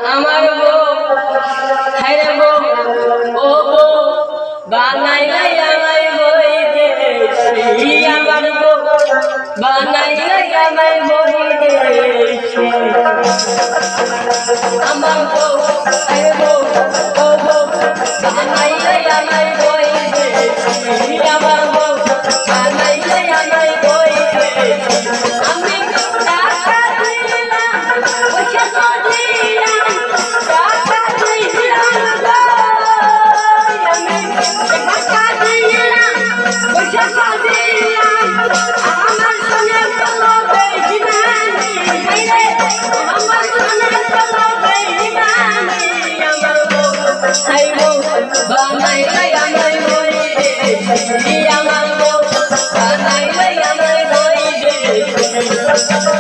আমার বউ হায়রে বউ ও বউ বানাইলাই আমায় বই দেশি আমার বউ বানাইলাই আমায় বই দেশি আমার বউ হায়রে বউ ও বউ বানাইলাই আমায় বই দেশি আমার বউ বানাইলাই আমায় বই দেশি আমি টাকা দিলাম পয়সা দিলাম টাকা দিলাম আমি টাকা দিলাম পয়সা দিলাম আমার সঙ্গে চলো বেইমানি হায়রে আমার সঙ্গে চলো বেইমানি আমার বউ হাই বউ বানাইলাই আমায় বই দেশি আমার বউ বানাইলাই আমায় বই দেশি আমি